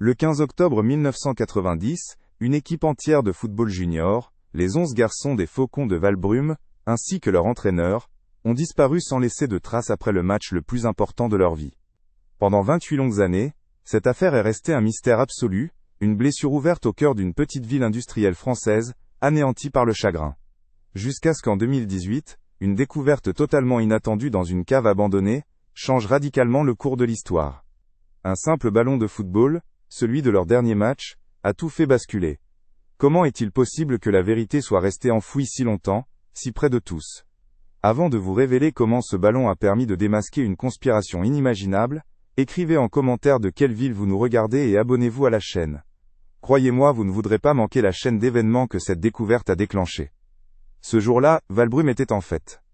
Le 15 octobre 1990, une équipe entière de football junior, les 11 garçons des Faucons de Valbrume, ainsi que leur entraîneur, ont disparu sans laisser de traces après le match le plus important de leur vie. Pendant 28 longues années, cette affaire est restée un mystère absolu, une blessure ouverte au cœur d'une petite ville industrielle française, anéantie par le chagrin. Jusqu'à ce qu'en 2018, une découverte totalement inattendue dans une cave abandonnée, change radicalement le cours de l'histoire. Un simple ballon de football, celui de leur dernier match, a tout fait basculer. Comment est-il possible que la vérité soit restée enfouie si longtemps, si près de tous? Avant de vous révéler comment ce ballon a permis de démasquer une conspiration inimaginable, écrivez en commentaire de quelle ville vous nous regardez et abonnez-vous à la chaîne. Croyez-moi, vous ne voudrez pas manquer la chaîne d'événements que cette découverte a déclenchée. Ce jour-là, Valbrume était en fête.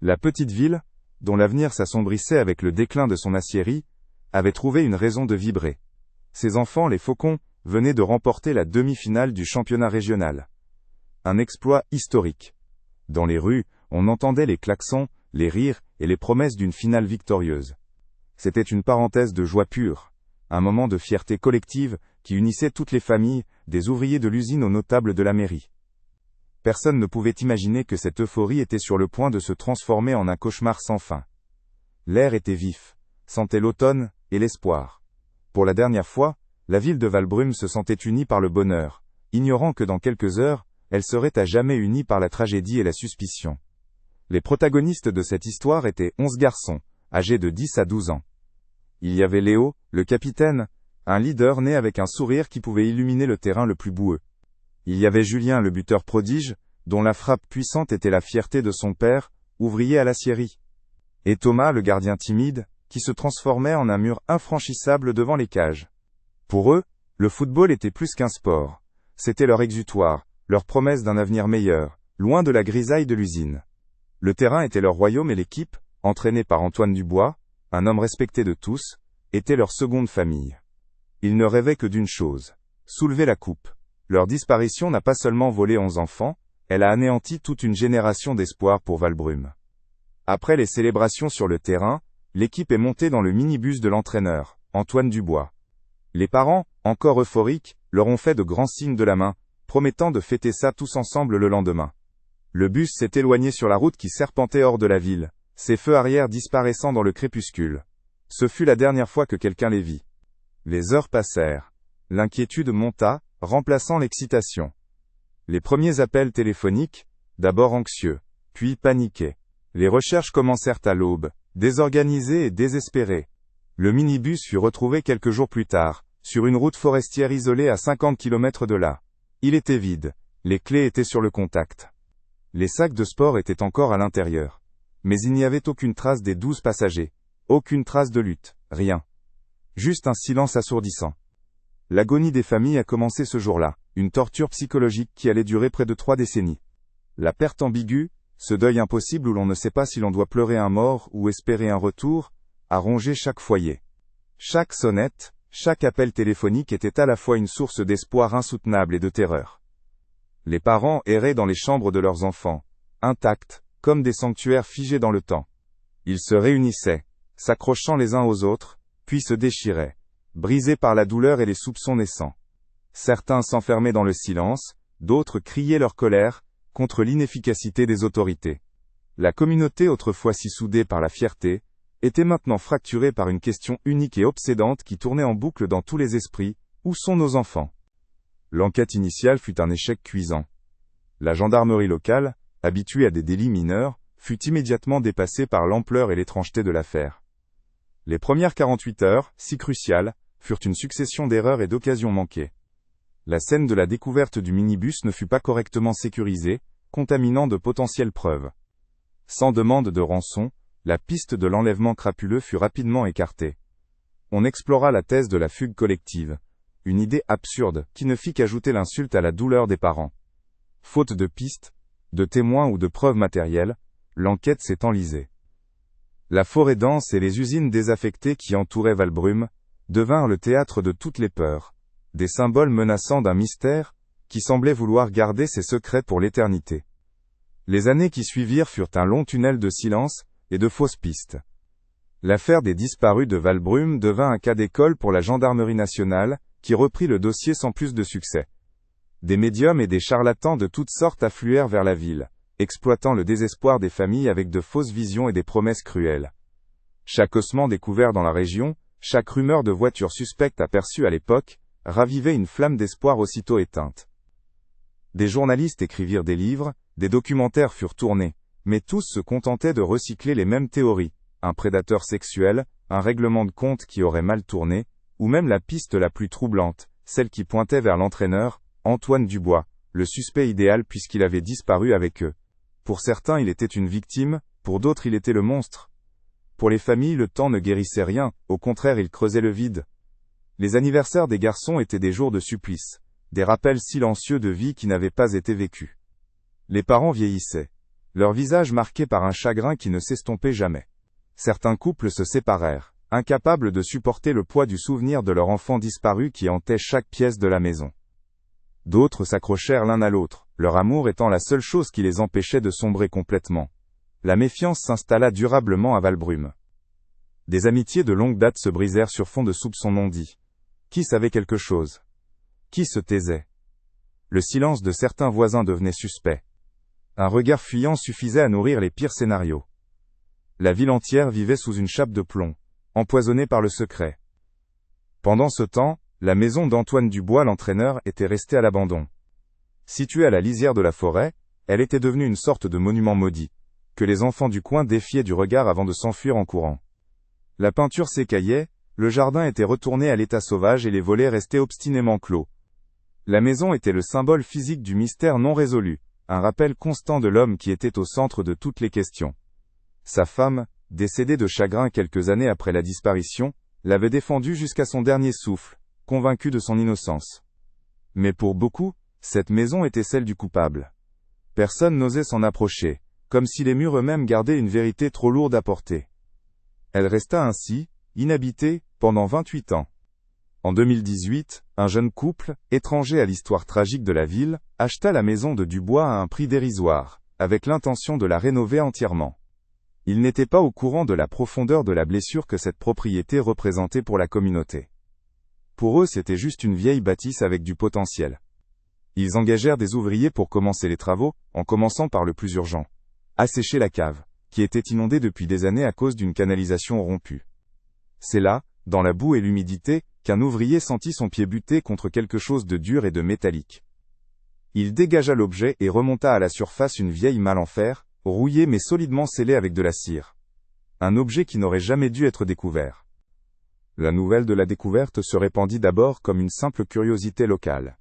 La petite ville, dont l'avenir s'assombrissait avec le déclin de son aciérie, avait trouvé une raison de vibrer. Ses enfants, les Faucons, venaient de remporter la demi-finale du championnat régional. Un exploit historique. Dans les rues, on entendait les klaxons, les rires et les promesses d'une finale victorieuse. C'était une parenthèse de joie pure, un moment de fierté collective qui unissait toutes les familles, des ouvriers de l'usine aux notables de la mairie. Personne ne pouvait imaginer que cette euphorie était sur le point de se transformer en un cauchemar sans fin. L'air était vif, sentait l'automne et l'espoir. Pour la dernière fois, la ville de Valbrume se sentait unie par le bonheur, ignorant que dans quelques heures, elle serait à jamais unie par la tragédie et la suspicion. Les protagonistes de cette histoire étaient 11 garçons, âgés de 10 à 12 ans. Il y avait Léo, le capitaine, un leader né avec un sourire qui pouvait illuminer le terrain le plus boueux. Il y avait Julien, le buteur prodige, dont la frappe puissante était la fierté de son père, ouvrier à l'aciérie. Et Thomas, le gardien timide, qui se transformait en un mur infranchissable devant les cages. Pour eux, le football était plus qu'un sport. C'était leur exutoire, leur promesse d'un avenir meilleur, loin de la grisaille de l'usine. Le terrain était leur royaume et l'équipe, entraînée par Antoine Dubois, un homme respecté de tous, était leur seconde famille. Ils ne rêvaient que d'une chose, soulever la coupe. Leur disparition n'a pas seulement volé 11 enfants, elle a anéanti toute une génération d'espoir pour Valbrume. Après les célébrations sur le terrain, l'équipe est montée dans le minibus de l'entraîneur, Antoine Dubois. Les parents, encore euphoriques, leur ont fait de grands signes de la main, promettant de fêter ça tous ensemble le lendemain. Le bus s'est éloigné sur la route qui serpentait hors de la ville, ses feux arrière disparaissant dans le crépuscule. Ce fut la dernière fois que quelqu'un les vit. Les heures passèrent. L'inquiétude monta, remplaçant l'excitation. Les premiers appels téléphoniques, d'abord anxieux, puis paniqués. Les recherches commencèrent à l'aube, désorganisées et désespérées. Le minibus fut retrouvé quelques jours plus tard, sur une route forestière isolée à 50 km de là. Il était vide, les clés étaient sur le contact. Les sacs de sport étaient encore à l'intérieur. Mais il n'y avait aucune trace des 12 passagers. Aucune trace de lutte, rien. Juste un silence assourdissant. L'agonie des familles a commencé ce jour-là, une torture psychologique qui allait durer près de 3 décennies. La perte ambiguë, ce deuil impossible où l'on ne sait pas si l'on doit pleurer un mort ou espérer un retour, a rongé chaque foyer. Chaque sonnette, chaque appel téléphonique était à la fois une source d'espoir insoutenable et de terreur. Les parents erraient dans les chambres de leurs enfants, intacts, comme des sanctuaires figés dans le temps. Ils se réunissaient, s'accrochant les uns aux autres, puis se déchiraient, brisés par la douleur et les soupçons naissants. Certains s'enfermaient dans le silence, d'autres criaient leur colère, contre l'inefficacité des autorités. La communauté autrefois si soudée par la fierté, était maintenant fracturée par une question unique et obsédante qui tournait en boucle dans tous les esprits, où sont nos enfants? L'enquête initiale fut un échec cuisant. La gendarmerie locale, habituée à des délits mineurs, fut immédiatement dépassée par l'ampleur et l'étrangeté de l'affaire. Les premières 48 heures, si cruciales, furent une succession d'erreurs et d'occasions manquées. La scène de la découverte du minibus ne fut pas correctement sécurisée, contaminant de potentielles preuves. Sans demande de rançon, la piste de l'enlèvement crapuleux fut rapidement écartée. On explora la thèse de la fugue collective, une idée absurde qui ne fit qu'ajouter l'insulte à la douleur des parents. Faute de pistes, de témoins ou de preuves matérielles, l'enquête s'est enlisée. La forêt dense et les usines désaffectées qui entouraient Valbrume devinrent le théâtre de toutes les peurs, des symboles menaçants d'un mystère qui semblait vouloir garder ses secrets pour l'éternité. Les années qui suivirent furent un long tunnel de silence et de fausses pistes. L'affaire des disparus de Valbrume devint un cas d'école pour la gendarmerie nationale, qui reprit le dossier sans plus de succès. Des médiums et des charlatans de toutes sortes affluèrent vers la ville, exploitant le désespoir des familles avec de fausses visions et des promesses cruelles. Chaque ossement découvert dans la région, chaque rumeur de voiture suspecte aperçue à l'époque, ravivait une flamme d'espoir aussitôt éteinte. Des journalistes écrivirent des livres, des documentaires furent tournés, mais tous se contentaient de recycler les mêmes théories, un prédateur sexuel, un règlement de compte qui aurait mal tourné, ou même la piste la plus troublante, celle qui pointait vers l'entraîneur, Antoine Dubois, le suspect idéal puisqu'il avait disparu avec eux. Pour certains il était une victime, pour d'autres il était le monstre. Pour les familles le temps ne guérissait rien, au contraire il creusait le vide. Les anniversaires des garçons étaient des jours de supplice, des rappels silencieux de vie qui n'avaient pas été vécus. Les parents vieillissaient, leur visage marqué par un chagrin qui ne s'estompait jamais. Certains couples se séparèrent, incapables de supporter le poids du souvenir de leur enfant disparu qui hantait chaque pièce de la maison. D'autres s'accrochèrent l'un à l'autre, leur amour étant la seule chose qui les empêchait de sombrer complètement. La méfiance s'installa durablement à Valbrume. Des amitiés de longue date se brisèrent sur fond de soupçons non dits. Qui savait quelque chose? Qui se taisait? Le silence de certains voisins devenait suspect. Un regard fuyant suffisait à nourrir les pires scénarios. La ville entière vivait sous une chape de plomb, empoisonnée par le secret. Pendant ce temps, la maison d'Antoine Dubois l'entraîneur était restée à l'abandon. Située à la lisière de la forêt, elle était devenue une sorte de monument maudit, que les enfants du coin défiaient du regard avant de s'enfuir en courant. La peinture s'écaillait, le jardin était retourné à l'état sauvage et les volets restaient obstinément clos. La maison était le symbole physique du mystère non résolu, un rappel constant de l'homme qui était au centre de toutes les questions. Sa femme, décédée de chagrin quelques années après la disparition, l'avait défendu jusqu'à son dernier souffle, convaincue de son innocence. Mais pour beaucoup, cette maison était celle du coupable. Personne n'osait s'en approcher, comme si les murs eux-mêmes gardaient une vérité trop lourde à porter. Elle resta ainsi, inhabitée, pendant 28 ans. En 2018, un jeune couple, étranger à l'histoire tragique de la ville, acheta la maison de Dubois à un prix dérisoire, avec l'intention de la rénover entièrement. Ils n'étaient pas au courant de la profondeur de la blessure que cette propriété représentait pour la communauté. Pour eux, c'était juste une vieille bâtisse avec du potentiel. Ils engagèrent des ouvriers pour commencer les travaux, en commençant par le plus urgent. Assécher la cave, qui était inondée depuis des années à cause d'une canalisation rompue. C'est là, dans la boue et l'humidité, qu'un ouvrier sentit son pied buter contre quelque chose de dur et de métallique. Il dégagea l'objet et remonta à la surface une vieille malle en fer, rouillée mais solidement scellée avec de la cire. Un objet qui n'aurait jamais dû être découvert. La nouvelle de la découverte se répandit d'abord comme une simple curiosité locale.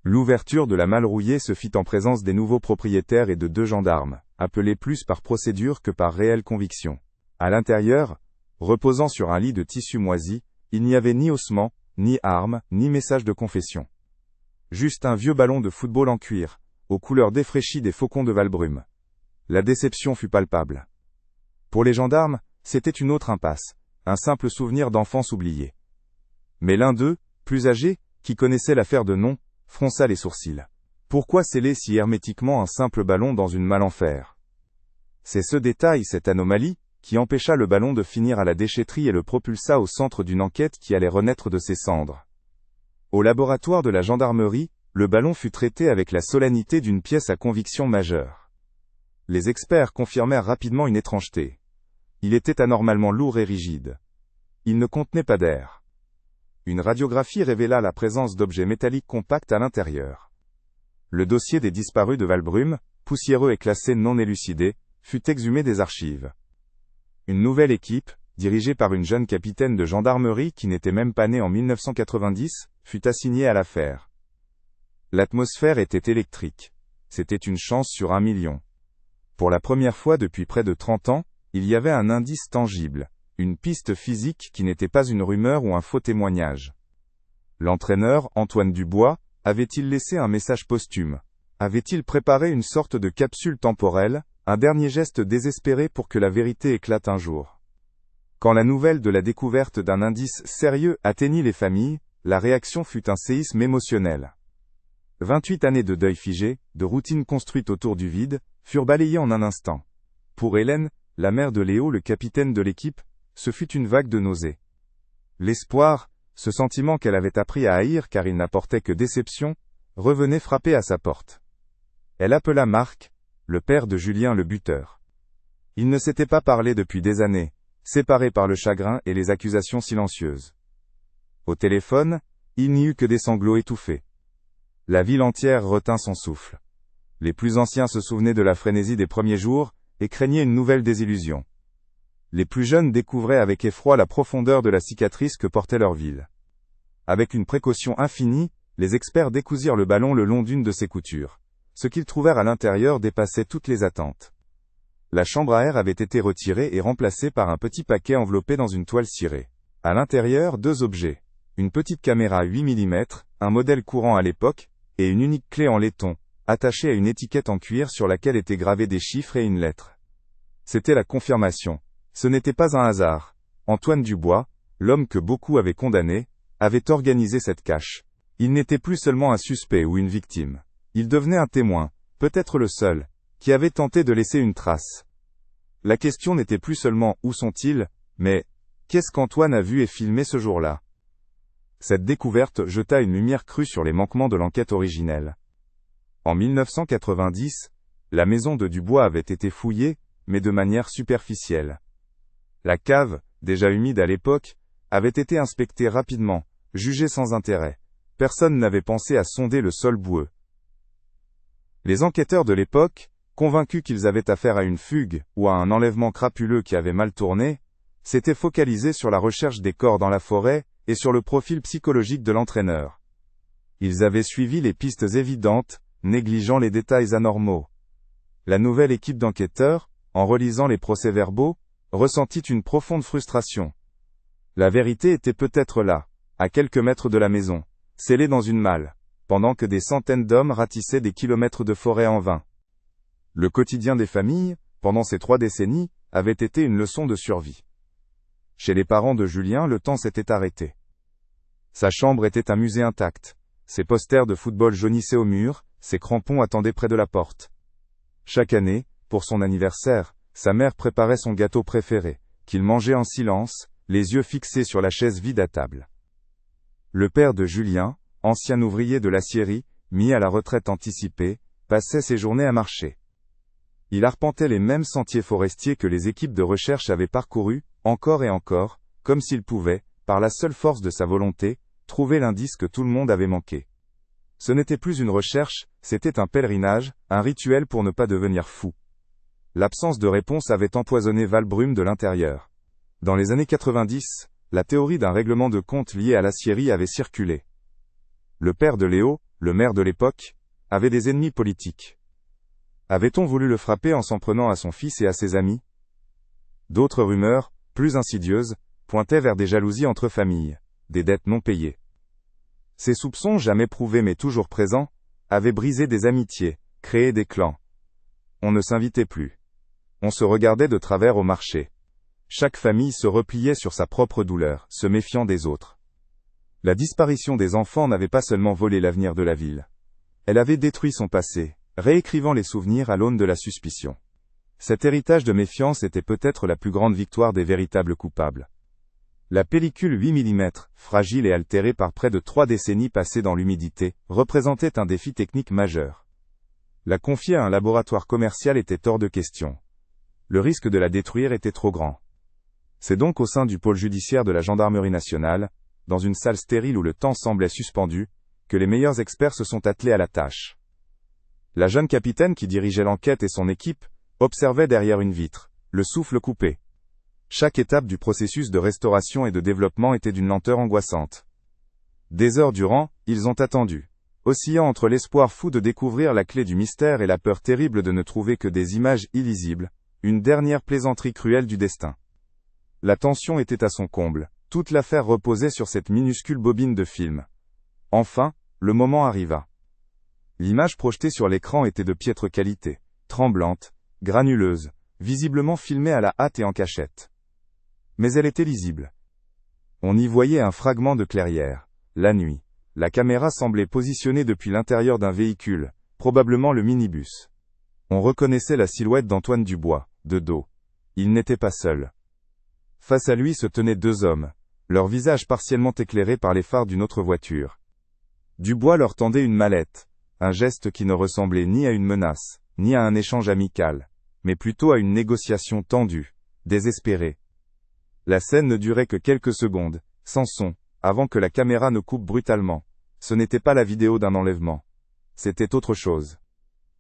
L'ouverture de la malle rouillée se fit en présence des nouveaux propriétaires et de 2 gendarmes, appelés plus par procédure que par réelle conviction. À l'intérieur, reposant sur un lit de tissu moisi, il n'y avait ni ossement, ni armes, ni message de confession. Juste un vieux ballon de football en cuir, aux couleurs défraîchies des Faucons de Valbrume. La déception fut palpable. Pour les gendarmes, c'était une autre impasse, un simple souvenir d'enfance oubliée. Mais l'un d'eux, plus âgé, qui connaissait l'affaire de nom, fronça les sourcils. Pourquoi sceller si hermétiquement un simple ballon dans une malle en fer? C'est ce détail, cette anomalie, qui empêcha le ballon de finir à la déchetterie et le propulsa au centre d'une enquête qui allait renaître de ses cendres. Au laboratoire de la gendarmerie, le ballon fut traité avec la solennité d'une pièce à conviction majeure. Les experts confirmèrent rapidement une étrangeté. Il était anormalement lourd et rigide. Il ne contenait pas d'air. Une radiographie révéla la présence d'objets métalliques compacts à l'intérieur. Le dossier des disparus de Valbrume, poussiéreux et classé non élucidé, fut exhumé des archives. Une nouvelle équipe, dirigée par une jeune capitaine de gendarmerie qui n'était même pas née en 1990, fut assignée à l'affaire. L'atmosphère était électrique. C'était une chance sur 1 million. Pour la première fois depuis près de 30 ans, il y avait un indice tangible. Une piste physique qui n'était pas une rumeur ou un faux témoignage. L'entraîneur, Antoine Dubois, avait-il laissé un message posthume? Avait-il préparé une sorte de capsule temporelle, un dernier geste désespéré pour que la vérité éclate un jour? Quand la nouvelle de la découverte d'un indice sérieux atteignit les familles, la réaction fut un séisme émotionnel. 28 années de deuil figé, de routine construite autour du vide, furent balayées en un instant. Pour Hélène, la mère de Léo, le capitaine de l'équipe, ce fut une vague de nausées. L'espoir, ce sentiment qu'elle avait appris à haïr car il n'apportait que déception, revenait frapper à sa porte. Elle appela Marc, le père de Julien le buteur. Ils ne s'étaient pas parlé depuis des années, séparés par le chagrin et les accusations silencieuses. Au téléphone, il n'y eut que des sanglots étouffés. La ville entière retint son souffle. Les plus anciens se souvenaient de la frénésie des premiers jours, et craignaient une nouvelle désillusion. Les plus jeunes découvraient avec effroi la profondeur de la cicatrice que portait leur ville. Avec une précaution infinie, les experts décousirent le ballon le long d'une de ses coutures. Ce qu'ils trouvèrent à l'intérieur dépassait toutes les attentes. La chambre à air avait été retirée et remplacée par un petit paquet enveloppé dans une toile cirée. À l'intérieur, 2 objets. Une petite caméra 8 mm, un modèle courant à l'époque, et une unique clé en laiton, attachée à une étiquette en cuir sur laquelle étaient gravés des chiffres et une lettre. C'était la confirmation. Ce n'était pas un hasard. Antoine Dubois, l'homme que beaucoup avaient condamné, avait organisé cette cache. Il n'était plus seulement un suspect ou une victime. Il devenait un témoin, peut-être le seul, qui avait tenté de laisser une trace. La question n'était plus seulement où sont-ils, mais qu'est-ce qu'Antoine a vu et filmé ce jour-là? Cette découverte jeta une lumière crue sur les manquements de l'enquête originelle. En 1990, la maison de Dubois avait été fouillée, mais de manière superficielle. La cave, déjà humide à l'époque, avait été inspectée rapidement, jugée sans intérêt. Personne n'avait pensé à sonder le sol boueux. Les enquêteurs de l'époque, convaincus qu'ils avaient affaire à une fugue, ou à un enlèvement crapuleux qui avait mal tourné, s'étaient focalisés sur la recherche des corps dans la forêt, et sur le profil psychologique de l'entraîneur. Ils avaient suivi les pistes évidentes, négligeant les détails anormaux. La nouvelle équipe d'enquêteurs, en relisant les procès-verbaux, ressentit une profonde frustration. La vérité était peut-être là, à quelques mètres de la maison, scellée dans une malle, pendant que des centaines d'hommes ratissaient des kilomètres de forêt en vain. Le quotidien des familles, pendant ces 3 décennies, avait été une leçon de survie. Chez les parents de Julien, le temps s'était arrêté. Sa chambre était un musée intact. Ses posters de football jaunissaient au mur, ses crampons attendaient près de la porte. Chaque année, pour son anniversaire, sa mère préparait son gâteau préféré, qu'il mangeait en silence, les yeux fixés sur la chaise vide à table. Le père de Julien, ancien ouvrier de l'aciérie, mis à la retraite anticipée, passait ses journées à marcher. Il arpentait les mêmes sentiers forestiers que les équipes de recherche avaient parcourus, encore et encore, comme s'il pouvait, par la seule force de sa volonté, trouver l'indice que tout le monde avait manqué. Ce n'était plus une recherche, c'était un pèlerinage, un rituel pour ne pas devenir fou. L'absence de réponse avait empoisonné Valbrume de l'intérieur. Dans les années 90, la théorie d'un règlement de compte lié à l'aciérie avait circulé. Le père de Léo, le maire de l'époque, avait des ennemis politiques. Avait-on voulu le frapper en s'en prenant à son fils et à ses amis? D'autres rumeurs, plus insidieuses, pointaient vers des jalousies entre familles, des dettes non payées. Ces soupçons jamais prouvés mais toujours présents, avaient brisé des amitiés, créé des clans. On ne s'invitait plus. On se regardait de travers au marché. Chaque famille se repliait sur sa propre douleur, se méfiant des autres. La disparition des enfants n'avait pas seulement volé l'avenir de la ville. Elle avait détruit son passé, réécrivant les souvenirs à l'aune de la suspicion. Cet héritage de méfiance était peut-être la plus grande victoire des véritables coupables. La pellicule 8 mm, fragile et altérée par près de 3 décennies passées dans l'humidité, représentait un défi technique majeur. La confier à un laboratoire commercial était hors de question. Le risque de la détruire était trop grand. C'est donc au sein du pôle judiciaire de la gendarmerie nationale, dans une salle stérile où le temps semblait suspendu, que les meilleurs experts se sont attelés à la tâche. La jeune capitaine qui dirigeait l'enquête et son équipe, observait derrière une vitre, le souffle coupé. Chaque étape du processus de restauration et de développement était d'une lenteur angoissante. Des heures durant, ils ont attendu, oscillant entre l'espoir fou de découvrir la clé du mystère et la peur terrible de ne trouver que des images illisibles, une dernière plaisanterie cruelle du destin. La tension était à son comble, toute l'affaire reposait sur cette minuscule bobine de film. Enfin, le moment arriva. L'image projetée sur l'écran était de piètre qualité, tremblante, granuleuse, visiblement filmée à la hâte et en cachette. Mais elle était lisible. On y voyait un fragment de clairière. La nuit, la caméra semblait positionnée depuis l'intérieur d'un véhicule, probablement le minibus. On reconnaissait la silhouette d'Antoine Dubois, de dos. Il n'était pas seul. Face à lui se tenaient 2 hommes, leur visage partiellement éclairé par les phares d'une autre voiture. Dubois leur tendait une mallette, un geste qui ne ressemblait ni à une menace, ni à un échange amical, mais plutôt à une négociation tendue, désespérée. La scène ne durait que quelques secondes, sans son, avant que la caméra ne coupe brutalement. Ce n'était pas la vidéo d'un enlèvement. C'était autre chose.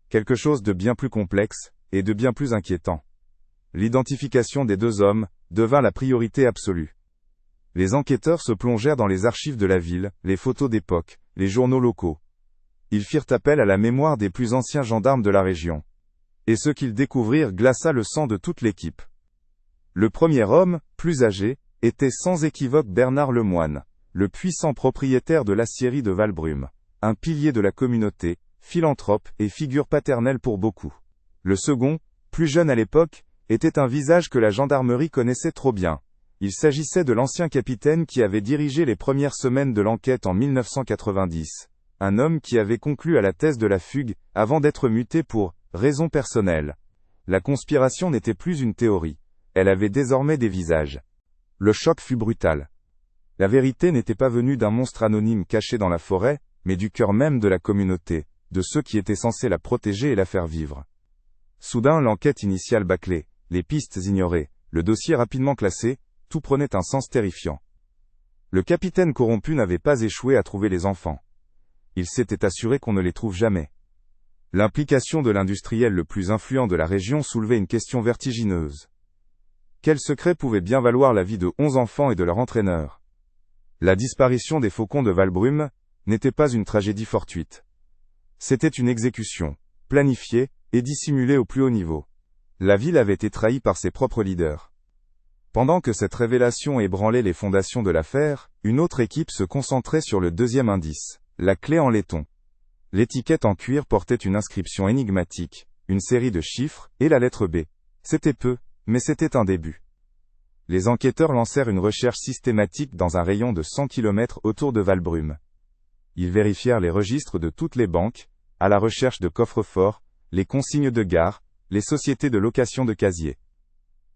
Quelque chose de bien plus complexe, et de bien plus inquiétant. L'identification des deux hommes devint la priorité absolue. Les enquêteurs se plongèrent dans les archives de la ville, les photos d'époque, les journaux locaux. Ils firent appel à la mémoire des plus anciens gendarmes de la région. Et ce qu'ils découvrirent glaça le sang de toute l'équipe. Le premier homme, plus âgé, était sans équivoque Bernard Lemoine, le puissant propriétaire de l'aciérie de Valbrume, un pilier de la communauté, philanthrope et figure paternelle pour beaucoup. Le second, plus jeune à l'époque, était un visage que la gendarmerie connaissait trop bien. Il s'agissait de l'ancien capitaine qui avait dirigé les premières semaines de l'enquête en 1990. Un homme qui avait conclu à la thèse de la fugue, avant d'être muté pour raisons personnelles. La conspiration n'était plus une théorie. Elle avait désormais des visages. Le choc fut brutal. La vérité n'était pas venue d'un monstre anonyme caché dans la forêt, mais du cœur même de la communauté, de ceux qui étaient censés la protéger et la faire vivre. Soudain, l'enquête initiale bâclée, les pistes ignorées, le dossier rapidement classé, tout prenait un sens terrifiant. Le capitaine corrompu n'avait pas échoué à trouver les enfants. Il s'était assuré qu'on ne les trouve jamais. L'implication de l'industriel le plus influent de la région soulevait une question vertigineuse. Quel secret pouvait bien valoir la vie de 11 enfants et de leur entraîneur? La disparition des Faucons de Valbrume n'était pas une tragédie fortuite. C'était une exécution, planifiée et dissimulée au plus haut niveau. La ville avait été trahie par ses propres leaders. Pendant que cette révélation ébranlait les fondations de l'affaire, une autre équipe se concentrait sur le deuxième indice, la clé en laiton. L'étiquette en cuir portait une inscription énigmatique, une série de chiffres, et la lettre B. C'était peu, mais c'était un début. Les enquêteurs lancèrent une recherche systématique dans un rayon de 100 km autour de Valbrume. Ils vérifièrent les registres de toutes les banques, à la recherche de coffres-forts, les consignes de gare, les sociétés de location de casiers.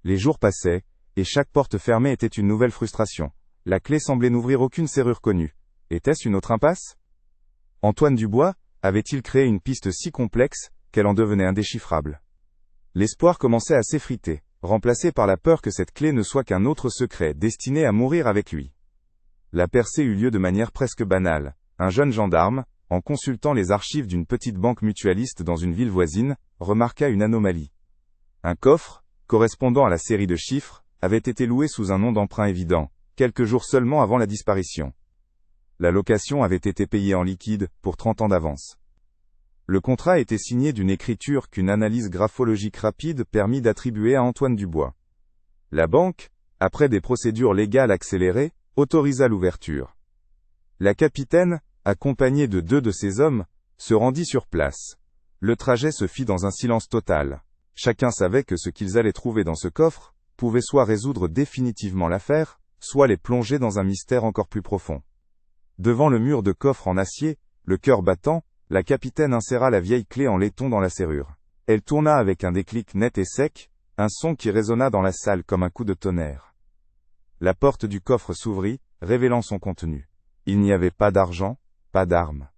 Les jours passaient, et chaque porte fermée était une nouvelle frustration. La clé semblait n'ouvrir aucune serrure connue. Était-ce une autre impasse? Antoine Dubois avait-il créé une piste si complexe qu'elle en devenait indéchiffrable? L'espoir commençait à s'effriter, remplacé par la peur que cette clé ne soit qu'un autre secret destiné à mourir avec lui. La percée eut lieu de manière presque banale. Un jeune gendarme, en consultant les archives d'une petite banque mutualiste dans une ville voisine, remarqua une anomalie. Un coffre, correspondant à la série de chiffres, avait été loué sous un nom d'emprunt évident, quelques jours seulement avant la disparition. La location avait été payée en liquide, pour 30 ans d'avance. Le contrat était signé d'une écriture qu'une analyse graphologique rapide permit d'attribuer à Antoine Dubois. La banque, après des procédures légales accélérées, autorisa l'ouverture. La capitaine, accompagnée de 2 de ses hommes, se rendit sur place. Le trajet se fit dans un silence total. Chacun savait que ce qu'ils allaient trouver dans ce coffre pouvait soit résoudre définitivement l'affaire, soit les plonger dans un mystère encore plus profond. Devant le mur de coffre en acier, le cœur battant, la capitaine inséra la vieille clé en laiton dans la serrure. Elle tourna avec un déclic net et sec, un son qui résonna dans la salle comme un coup de tonnerre. La porte du coffre s'ouvrit, révélant son contenu. Il n'y avait pas d'argent, pas d'armes.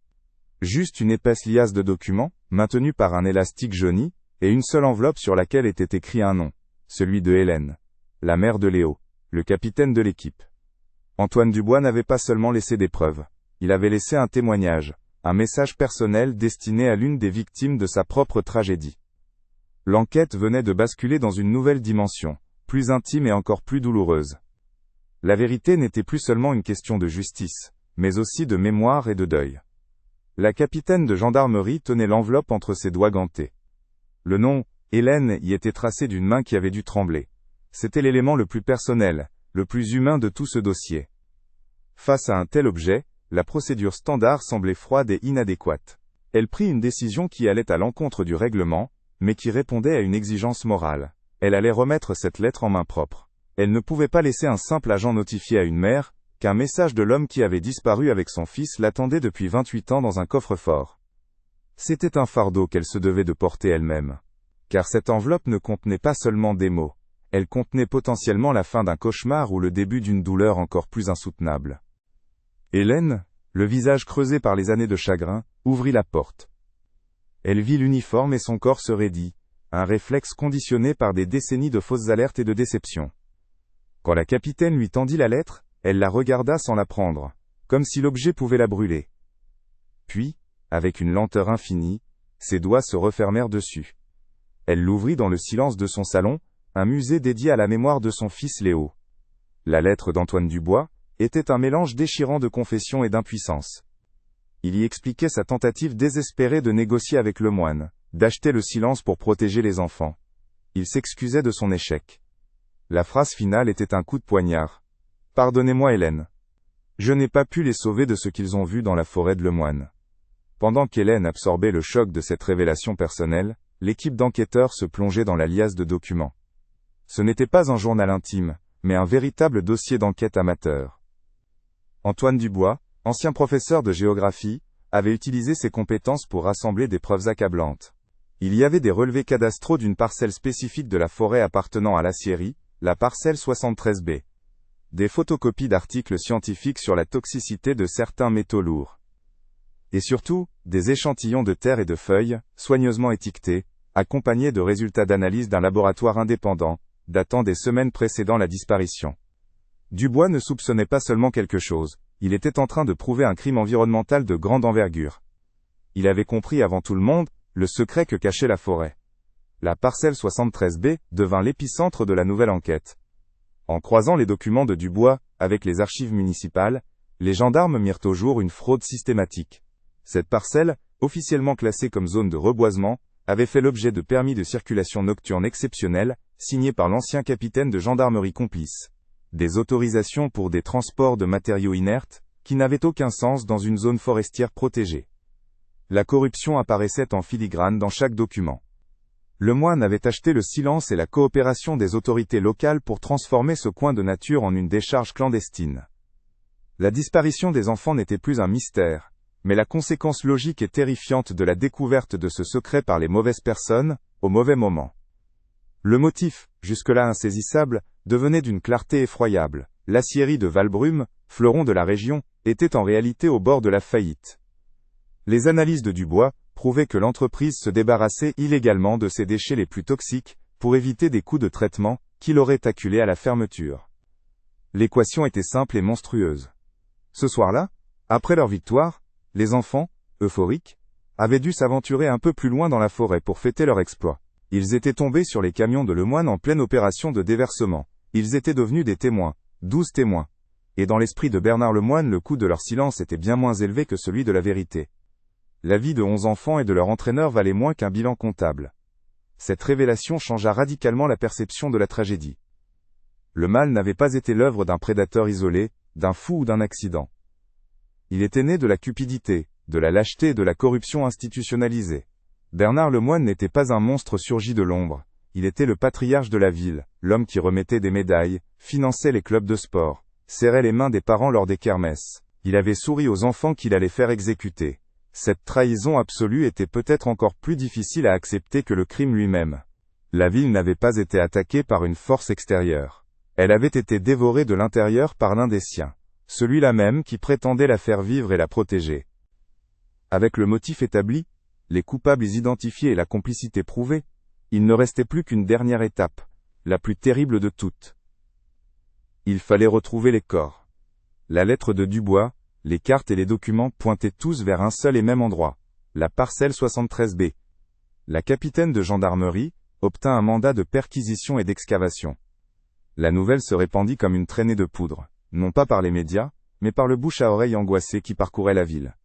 Juste une épaisse liasse de documents, maintenue par un élastique jauni, et une seule enveloppe sur laquelle était écrit un nom, celui de Hélène, la mère de Léo, le capitaine de l'équipe. Antoine Dubois n'avait pas seulement laissé des preuves, il avait laissé un témoignage, un message personnel destiné à l'une des victimes de sa propre tragédie. L'enquête venait de basculer dans une nouvelle dimension, plus intime et encore plus douloureuse. La vérité n'était plus seulement une question de justice, mais aussi de mémoire et de deuil. La capitaine de gendarmerie tenait l'enveloppe entre ses doigts gantés. Le nom, Hélène, y était tracé d'une main qui avait dû trembler. C'était l'élément le plus personnel, le plus humain de tout ce dossier. Face à un tel objet, la procédure standard semblait froide et inadéquate. Elle prit une décision qui allait à l'encontre du règlement, mais qui répondait à une exigence morale. Elle allait remettre cette lettre en main propre. Elle ne pouvait pas laisser un simple agent notifier à une mère qu'un message de l'homme qui avait disparu avec son fils l'attendait depuis 28 ans dans un coffre-fort. C'était un fardeau qu'elle se devait de porter elle-même. Car cette enveloppe ne contenait pas seulement des mots. Elle contenait potentiellement la fin d'un cauchemar ou le début d'une douleur encore plus insoutenable. Hélène, le visage creusé par les années de chagrin, ouvrit la porte. Elle vit l'uniforme et son corps se raidit, un réflexe conditionné par des décennies de fausses alertes et de déceptions. Quand la capitaine lui tendit la lettre, elle la regarda sans la prendre, comme si l'objet pouvait la brûler. Puis, avec une lenteur infinie, ses doigts se refermèrent dessus. Elle l'ouvrit dans le silence de son salon, un musée dédié à la mémoire de son fils Léo. La lettre d'Antoine Dubois était un mélange déchirant de confession et d'impuissance. Il y expliquait sa tentative désespérée de négocier avec le moine, d'acheter le silence pour protéger les enfants. Il s'excusait de son échec. La phrase finale était un coup de poignard. « Pardonnez-moi Hélène. Je n'ai pas pu les sauver de ce qu'ils ont vu dans la forêt de Lemoine. » Pendant qu'Hélène absorbait le choc de cette révélation personnelle, l'équipe d'enquêteurs se plongeait dans la liasse de documents. Ce n'était pas un journal intime, mais un véritable dossier d'enquête amateur. Antoine Dubois, ancien professeur de géographie, avait utilisé ses compétences pour rassembler des preuves accablantes. Il y avait des relevés cadastraux d'une parcelle spécifique de la forêt appartenant à l'aciérie, la parcelle 73B. Des photocopies d'articles scientifiques sur la toxicité de certains métaux lourds. Et surtout, des échantillons de terre et de feuilles, soigneusement étiquetés, accompagnés de résultats d'analyse d'un laboratoire indépendant, datant des semaines précédant la disparition. Dubois ne soupçonnait pas seulement quelque chose, il était en train de prouver un crime environnemental de grande envergure. Il avait compris avant tout le monde, le secret que cachait la forêt. La parcelle 73B devint l'épicentre de la nouvelle enquête. En croisant les documents de Dubois, avec les archives municipales, les gendarmes mirent au jour une fraude systématique. Cette parcelle, officiellement classée comme zone de reboisement, avait fait l'objet de permis de circulation nocturne exceptionnels, signés par l'ancien capitaine de gendarmerie complice. Des autorisations pour des transports de matériaux inertes, qui n'avaient aucun sens dans une zone forestière protégée. La corruption apparaissait en filigrane dans chaque document. Le moine avait acheté le silence et la coopération des autorités locales pour transformer ce coin de nature en une décharge clandestine. La disparition des enfants n'était plus un mystère, mais la conséquence logique et terrifiante de la découverte de ce secret par les mauvaises personnes, au mauvais moment. Le motif, jusque-là insaisissable, devenait d'une clarté effroyable. L'aciérie de Valbrume, fleuron de la région, était en réalité au bord de la faillite. Les analyses de Dubois prouvaient que l'entreprise se débarrassait illégalement de ses déchets les plus toxiques, pour éviter des coûts de traitement, qui l'auraient acculé à la fermeture. L'équation était simple et monstrueuse. Ce soir-là, après leur victoire, les enfants, euphoriques, avaient dû s'aventurer un peu plus loin dans la forêt pour fêter leur exploit. Ils étaient tombés sur les camions de Lemoine en pleine opération de déversement. Ils étaient devenus des témoins, 12 témoins. Et dans l'esprit de Bernard Lemoine, le coût de leur silence était bien moins élevé que celui de la vérité. La vie de 11 enfants et de leur entraîneur valait moins qu'un bilan comptable. Cette révélation changea radicalement la perception de la tragédie. Le mal n'avait pas été l'œuvre d'un prédateur isolé, d'un fou ou d'un accident. Il était né de la cupidité, de la lâcheté et de la corruption institutionnalisée. Bernard Lemoine n'était pas un monstre surgi de l'ombre, il était le patriarche de la ville, l'homme qui remettait des médailles, finançait les clubs de sport, serrait les mains des parents lors des kermesses. Il avait souri aux enfants qu'il allait faire exécuter. Cette trahison absolue était peut-être encore plus difficile à accepter que le crime lui-même. La ville n'avait pas été attaquée par une force extérieure. Elle avait été dévorée de l'intérieur par l'un des siens. Celui-là même qui prétendait la faire vivre et la protéger. Avec le motif établi, les coupables identifiés et la complicité prouvée, il ne restait plus qu'une dernière étape, la plus terrible de toutes. Il fallait retrouver les corps. La lettre de Dubois, les cartes et les documents pointaient tous vers un seul et même endroit, la parcelle 73B. La capitaine de gendarmerie obtint un mandat de perquisition et d'excavation. La nouvelle se répandit comme une traînée de poudre, non pas par les médias, mais par le bouche à oreille angoissé qui parcourait la ville.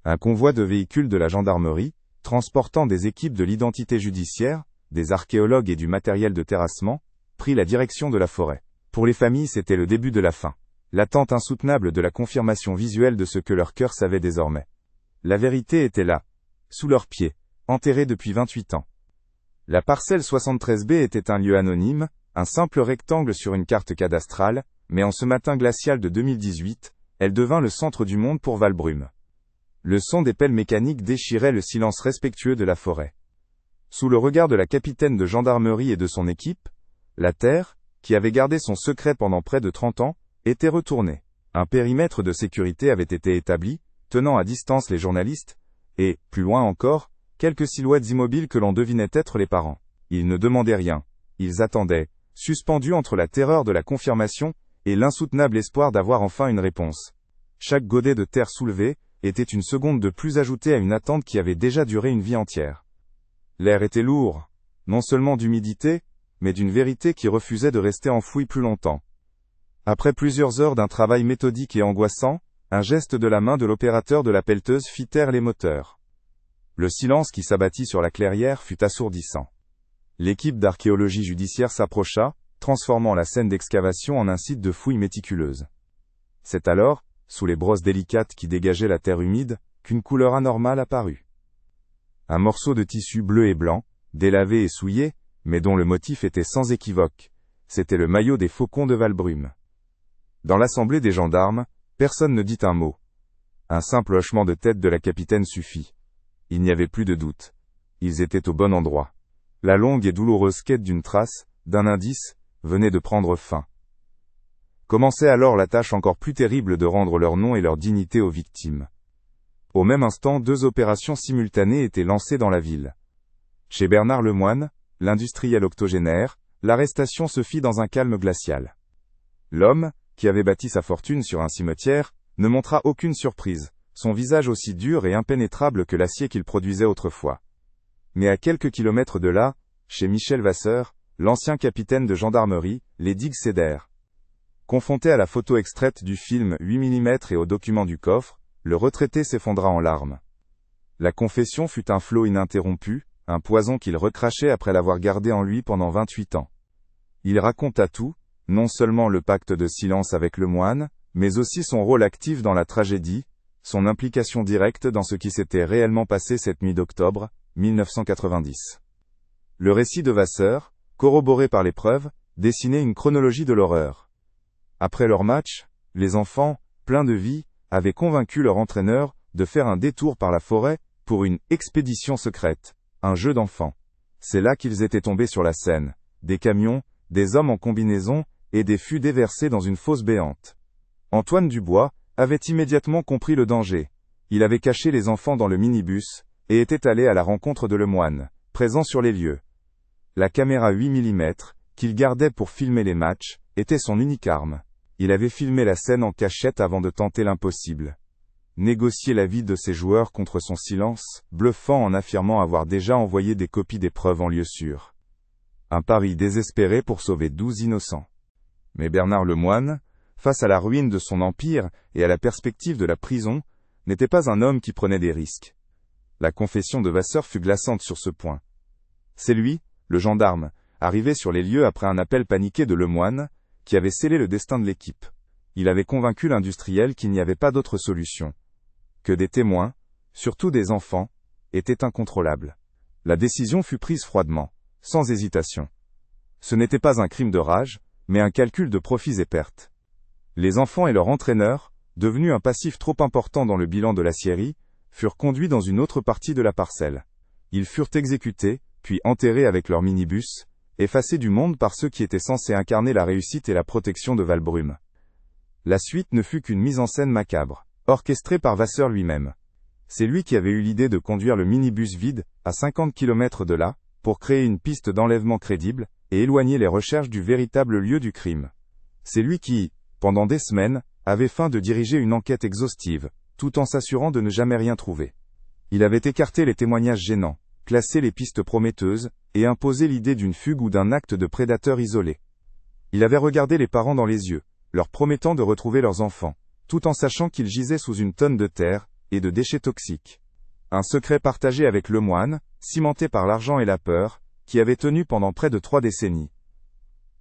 Un convoi de véhicules de la gendarmerie, transportant des équipes de l'identité judiciaire, des archéologues et du matériel de terrassement, prit la direction de la forêt. Pour les familles, c'était le début de la fin. L'attente insoutenable de la confirmation visuelle de ce que leur cœur savait désormais. La vérité était là, sous leurs pieds, enterrée depuis 28 ans. La parcelle 73B était un lieu anonyme, un simple rectangle sur une carte cadastrale, mais en ce matin glacial de 2018, elle devint le centre du monde pour Valbrume. Le son des pelles mécaniques déchirait le silence respectueux de la forêt. Sous le regard de la capitaine de gendarmerie et de son équipe, La terre, qui avait gardé son secret pendant près de 30 ans, était retournée. Un périmètre de sécurité avait été établi, tenant à distance les journalistes, et, plus loin encore, quelques silhouettes immobiles que l'on devinait être les parents. Ils ne demandaient rien. Ils attendaient, suspendus entre la terreur de la confirmation et l'insoutenable espoir d'avoir enfin une réponse. Chaque godet de terre soulevé était une seconde de plus ajoutée à une attente qui avait déjà duré une vie entière. L'air était lourd, non seulement d'humidité, mais d'une vérité qui refusait de rester enfouie plus longtemps. Après plusieurs heures d'un travail méthodique et angoissant, un geste de la main de l'opérateur de la pelleteuse fit taire les moteurs. Le silence qui s'abattit sur la clairière fut assourdissant. L'équipe d'archéologie judiciaire s'approcha, transformant la scène d'excavation en un site de fouilles méticuleuses. C'est alors, sous les brosses délicates qui dégageaient la terre humide, qu'une couleur anormale apparut. Un morceau de tissu bleu et blanc, délavé et souillé, mais dont le motif était sans équivoque. C'était le maillot des Faucons de Valbrume. Dans l'assemblée des gendarmes, personne ne dit un mot. Un simple hochement de tête de la capitaine suffit. Il n'y avait plus de doute. Ils étaient au bon endroit. La longue et douloureuse quête d'une trace, d'un indice, venait de prendre fin. Commençait alors la tâche encore plus terrible de rendre leur nom et leur dignité aux victimes. Au même instant, 2 opérations simultanées étaient lancées dans la ville. Chez Bernard Lemoine, l'industriel octogénaire, l'arrestation se fit dans un calme glacial. L'homme, qui avait bâti sa fortune sur un cimetière, ne montra aucune surprise, son visage aussi dur et impénétrable que l'acier qu'il produisait autrefois. Mais à quelques kilomètres de là, chez Michel Vasseur, l'ancien capitaine de gendarmerie, les digues cédèrent. Confronté à la photo extraite du film 8 mm et aux documents du coffre, le retraité s'effondra en larmes. La confession fut un flot ininterrompu, un poison qu'il recrachait après l'avoir gardé en lui pendant 28 ans. Il raconta tout, non seulement le pacte de silence avec le moine, mais aussi son rôle actif dans la tragédie, son implication directe dans ce qui s'était réellement passé cette nuit d'octobre, 1990. Le récit de Vasseur, corroboré par les preuves, dessinait une chronologie de l'horreur. Après leur match, les enfants, pleins de vie, avaient convaincu leur entraîneur de faire un détour par la forêt pour une expédition secrète, un jeu d'enfants. C'est là qu'ils étaient tombés sur la scène, des camions, des hommes en combinaison et des fûts déversés dans une fosse béante. Antoine Dubois avait immédiatement compris le danger. Il avait caché les enfants dans le minibus et était allé à la rencontre de Lemoine, présent sur les lieux. La caméra 8 mm, qu'il gardait pour filmer les matchs, était son unique arme. Il avait filmé la scène en cachette avant de tenter l'impossible. Négocier la vie de ses joueurs contre son silence, bluffant en affirmant avoir déjà envoyé des copies des preuves en lieu sûr. Un pari désespéré pour sauver 12 innocents. Mais Bernard Lemoine, face à la ruine de son empire et à la perspective de la prison, n'était pas un homme qui prenait des risques. La confession de Vasseur fut glaçante sur ce point. C'est lui, le gendarme, arrivé sur les lieux après un appel paniqué de Lemoine, qui avait scellé le destin de l'équipe. Il avait convaincu l'industriel qu'il n'y avait pas d'autre solution. Que des témoins, surtout des enfants, étaient incontrôlables. La décision fut prise froidement, sans hésitation. Ce n'était pas un crime de rage, mais un calcul de profits et pertes. Les enfants et leur entraîneur, devenus un passif trop important dans le bilan de l'aciérie, furent conduits dans une autre partie de la parcelle. Ils furent exécutés, puis enterrés avec leur minibus, effacés du monde par ceux qui étaient censés incarner la réussite et la protection de Valbrume. La suite ne fut qu'une mise en scène macabre, orchestrée par Vasseur lui-même. C'est lui qui avait eu l'idée de conduire le minibus vide, à 50 km de là, pour créer une piste d'enlèvement crédible, et éloigner les recherches du véritable lieu du crime. C'est lui qui, pendant des semaines, avait feint de diriger une enquête exhaustive, tout en s'assurant de ne jamais rien trouver. Il avait écarté les témoignages gênants, classé les pistes prometteuses, et imposé l'idée d'une fugue ou d'un acte de prédateur isolé. Il avait regardé les parents dans les yeux, leur promettant de retrouver leurs enfants, tout en sachant qu'ils gisaient sous une tonne de terre et de déchets toxiques. Un secret partagé avec Lemoine, cimenté par l'argent et la peur, qui avait tenu pendant près de 3 décennies.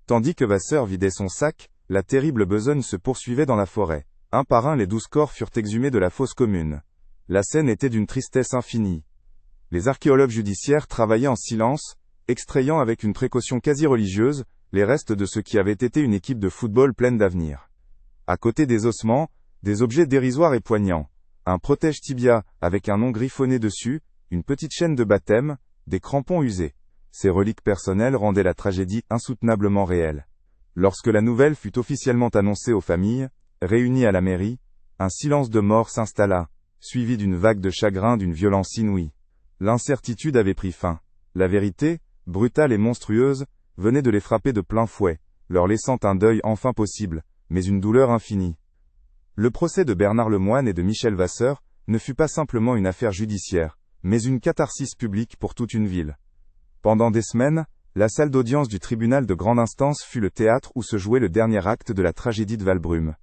Tandis que Vasseur vidait son sac, la terrible besogne se poursuivait dans la forêt. Un par un les 12 corps furent exhumés de la fosse commune. La scène était d'une tristesse infinie. Les archéologues judiciaires travaillaient en silence, extrayant avec une précaution quasi religieuse, les restes de ce qui avait été une équipe de football pleine d'avenir. À côté des ossements, des objets dérisoires et poignants. Un protège-tibia, avec un nom griffonné dessus, une petite chaîne de baptême, des crampons usés. Ces reliques personnelles rendaient la tragédie insoutenablement réelle. Lorsque la nouvelle fut officiellement annoncée aux familles, réunies à la mairie, un silence de mort s'installa, suivi d'une vague de chagrin d'une violence inouïe. L'incertitude avait pris fin. La vérité, brutale et monstrueuse, venait de les frapper de plein fouet, leur laissant un deuil enfin possible, mais une douleur infinie. Le procès de Bernard Lemoine et de Michel Vasseur ne fut pas simplement une affaire judiciaire, mais une catharsis publique pour toute une ville. Pendant des semaines, la salle d'audience du tribunal de grande instance fut le théâtre où se jouait le dernier acte de la tragédie de Valbrume.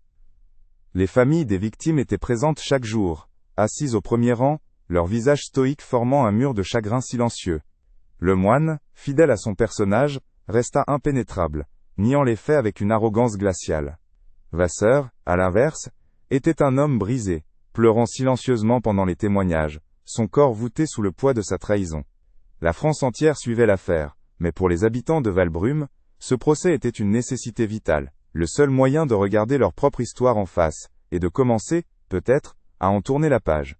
Les familles des victimes étaient présentes chaque jour, assises au premier rang, leurs visages stoïques formant un mur de chagrin silencieux. Lemoine, fidèle à son personnage, resta impénétrable, niant les faits avec une arrogance glaciale. Vasseur, à l'inverse, était un homme brisé, pleurant silencieusement pendant les témoignages, son corps voûté sous le poids de sa trahison. La France entière suivait l'affaire, mais pour les habitants de Valbrume, ce procès était une nécessité vitale, le seul moyen de regarder leur propre histoire en face, et de commencer, peut-être, à en tourner la page.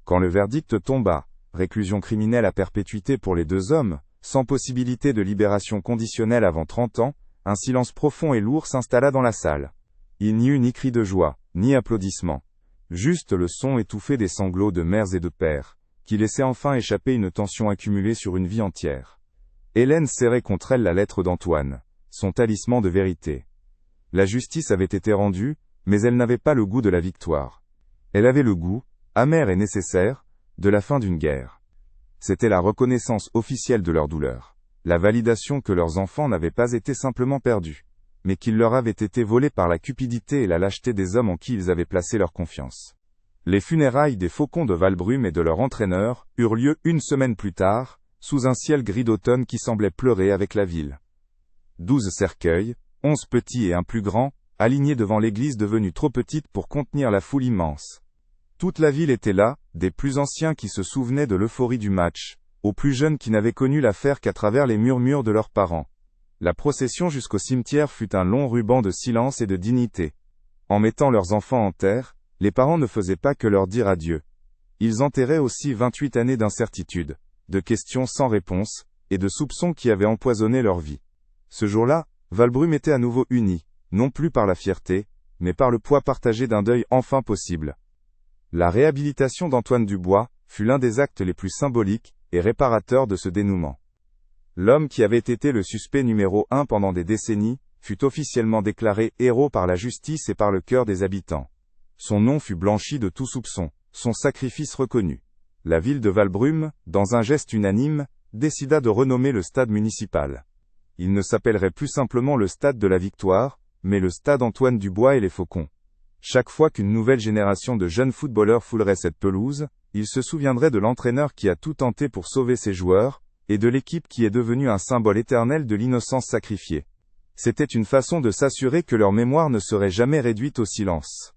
Quand le verdict tomba, réclusion criminelle à perpétuité pour les deux hommes, sans possibilité de libération conditionnelle avant 30 ans, un silence profond et lourd s'installa dans la salle. Il n'y eut ni cri de joie, ni applaudissements. Juste le son étouffé des sanglots de mères et de pères, qui laissaient enfin échapper une tension accumulée sur une vie entière. Hélène serrait contre elle la lettre d'Antoine, son talisman de vérité. La justice avait été rendue, mais elle n'avait pas le goût de la victoire. Elle avait le goût, amer et nécessaire, de la fin d'une guerre. C'était la reconnaissance officielle de leur douleur, la validation que leurs enfants n'avaient pas été simplement perdus, mais qu'ils leur avaient été volés par la cupidité et la lâcheté des hommes en qui ils avaient placé leur confiance. Les funérailles des Faucons de Valbrume et de leur entraîneur eurent lieu une semaine plus tard, sous un ciel gris d'automne qui semblait pleurer avec la ville. 12 cercueils, 11 petits et un plus grand, alignés devant l'église devenue trop petite pour contenir la foule immense. Toute la ville était là, des plus anciens qui se souvenaient de l'euphorie du match, aux plus jeunes qui n'avaient connu l'affaire qu'à travers les murmures de leurs parents. La procession jusqu'au cimetière fut un long ruban de silence et de dignité. En mettant leurs enfants en terre, les parents ne faisaient pas que leur dire adieu. Ils enterraient aussi 28 années d'incertitude, de questions sans réponse, et de soupçons qui avaient empoisonné leur vie. Ce jour-là, Valbrume était à nouveau uni, non plus par la fierté, mais par le poids partagé d'un deuil enfin possible. La réhabilitation d'Antoine Dubois fut l'un des actes les plus symboliques et réparateurs de ce dénouement. L'homme qui avait été le suspect numéro 1 pendant des décennies, fut officiellement déclaré héros par la justice et par le cœur des habitants. Son nom fut blanchi de tout soupçon, son sacrifice reconnu. La ville de Valbrume, dans un geste unanime, décida de renommer le stade municipal. Il ne s'appellerait plus simplement le stade de la Victoire, mais le stade Antoine Dubois et les Faucons. Chaque fois qu'une nouvelle génération de jeunes footballeurs foulerait cette pelouse, il se souviendrait de l'entraîneur qui a tout tenté pour sauver ses joueurs, et de l'équipe qui est devenue un symbole éternel de l'innocence sacrifiée. C'était une façon de s'assurer que leur mémoire ne serait jamais réduite au silence.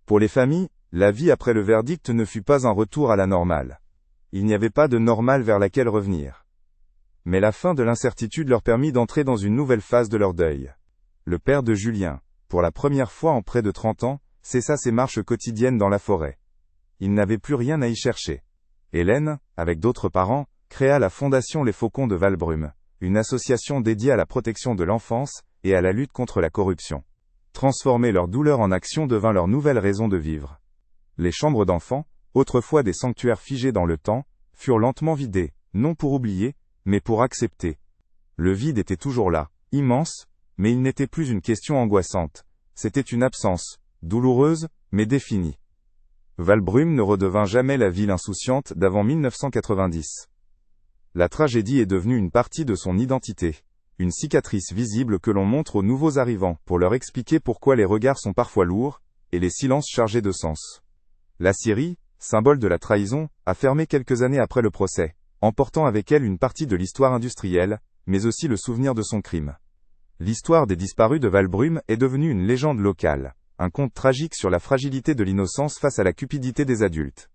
Pour les familles, la vie après le verdict ne fut pas un retour à la normale. Il n'y avait pas de normale vers laquelle revenir. Mais la fin de l'incertitude leur permit d'entrer dans une nouvelle phase de leur deuil. Le père de Julien, pour la première fois en près de 30 ans, cessa ses marches quotidiennes dans la forêt. Il n'avait plus rien à y chercher. Hélène, avec d'autres parents, créa la Fondation Les Faucons de Valbrume, une association dédiée à la protection de l'enfance et à la lutte contre la corruption. Transformer leur douleur en action devint leur nouvelle raison de vivre. Les chambres d'enfants, autrefois des sanctuaires figés dans le temps, furent lentement vidées, non pour oublier, mais pour accepter. Le vide était toujours là, immense, mais il n'était plus une question angoissante. C'était une absence, douloureuse, mais définie. Valbrume ne redevint jamais la ville insouciante d'avant 1990. La tragédie est devenue une partie de son identité, une cicatrice visible que l'on montre aux nouveaux arrivants pour leur expliquer pourquoi les regards sont parfois lourds, et les silences chargés de sens. La Syrie, symbole de la trahison, a fermé quelques années après le procès, emportant avec elle une partie de l'histoire industrielle, mais aussi le souvenir de son crime. L'histoire des disparus de Valbrume est devenue une légende locale, un conte tragique sur la fragilité de l'innocence face à la cupidité des adultes.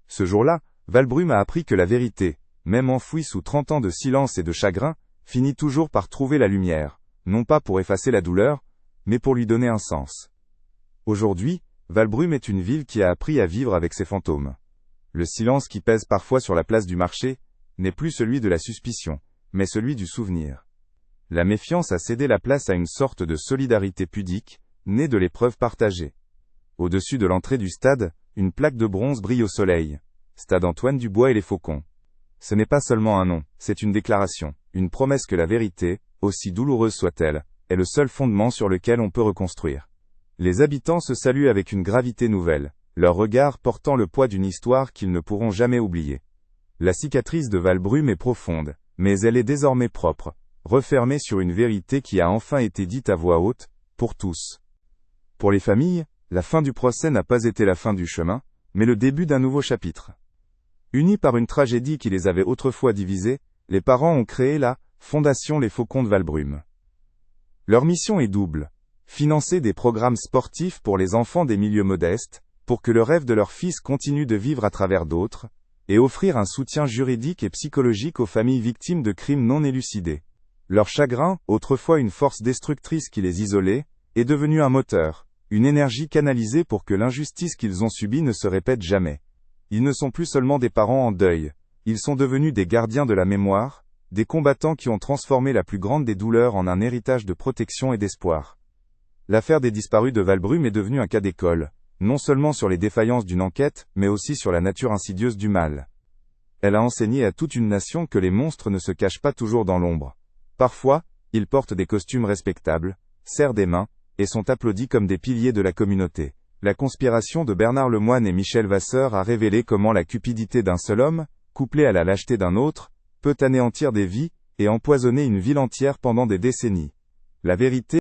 Ce jour-là, Valbrume a appris que la vérité, même enfouie sous 30 ans de silence et de chagrin, finit toujours par trouver la lumière, non pas pour effacer la douleur, mais pour lui donner un sens. Aujourd'hui, Valbrume est une ville qui a appris à vivre avec ses fantômes. Le silence qui pèse parfois sur la place du marché, n'est plus celui de la suspicion, mais celui du souvenir. La méfiance a cédé la place à une sorte de solidarité pudique, née de l'épreuve partagée. Au-dessus de l'entrée du stade, une plaque de bronze brille au soleil. Stade Antoine Dubois et les Faucons. Ce n'est pas seulement un nom, c'est une déclaration, une promesse que la vérité, aussi douloureuse soit-elle, est le seul fondement sur lequel on peut reconstruire. Les habitants se saluent avec une gravité nouvelle, leur regard portant le poids d'une histoire qu'ils ne pourront jamais oublier. La cicatrice de Valbrume est profonde, mais elle est désormais propre, refermée sur une vérité qui a enfin été dite à voix haute, pour tous. Pour les familles, la fin du procès n'a pas été la fin du chemin, mais le début d'un nouveau chapitre. Unis par une tragédie qui les avait autrefois divisés, les parents ont créé la Fondation Les Faucons de Valbrume. Leur mission est double. Financer des programmes sportifs pour les enfants des milieux modestes, pour que le rêve de leur fils continue de vivre à travers d'autres, et offrir un soutien juridique et psychologique aux familles victimes de crimes non élucidés. Leur chagrin, autrefois une force destructrice qui les isolait, est devenu un moteur, une énergie canalisée pour que l'injustice qu'ils ont subie ne se répète jamais. Ils ne sont plus seulement des parents en deuil, ils sont devenus des gardiens de la mémoire, des combattants qui ont transformé la plus grande des douleurs en un héritage de protection et d'espoir. L'affaire des disparus de Valbrume est devenue un cas d'école, non seulement sur les défaillances d'une enquête, mais aussi sur la nature insidieuse du mal. Elle a enseigné à toute une nation que les monstres ne se cachent pas toujours dans l'ombre. Parfois, ils portent des costumes respectables, serrent des mains, et sont applaudis comme des piliers de la communauté. La conspiration de Bernard Lemoine et Michel Vasseur a révélé comment la cupidité d'un seul homme, couplée à la lâcheté d'un autre, peut anéantir des vies, et empoisonner une ville entière pendant des décennies. La vérité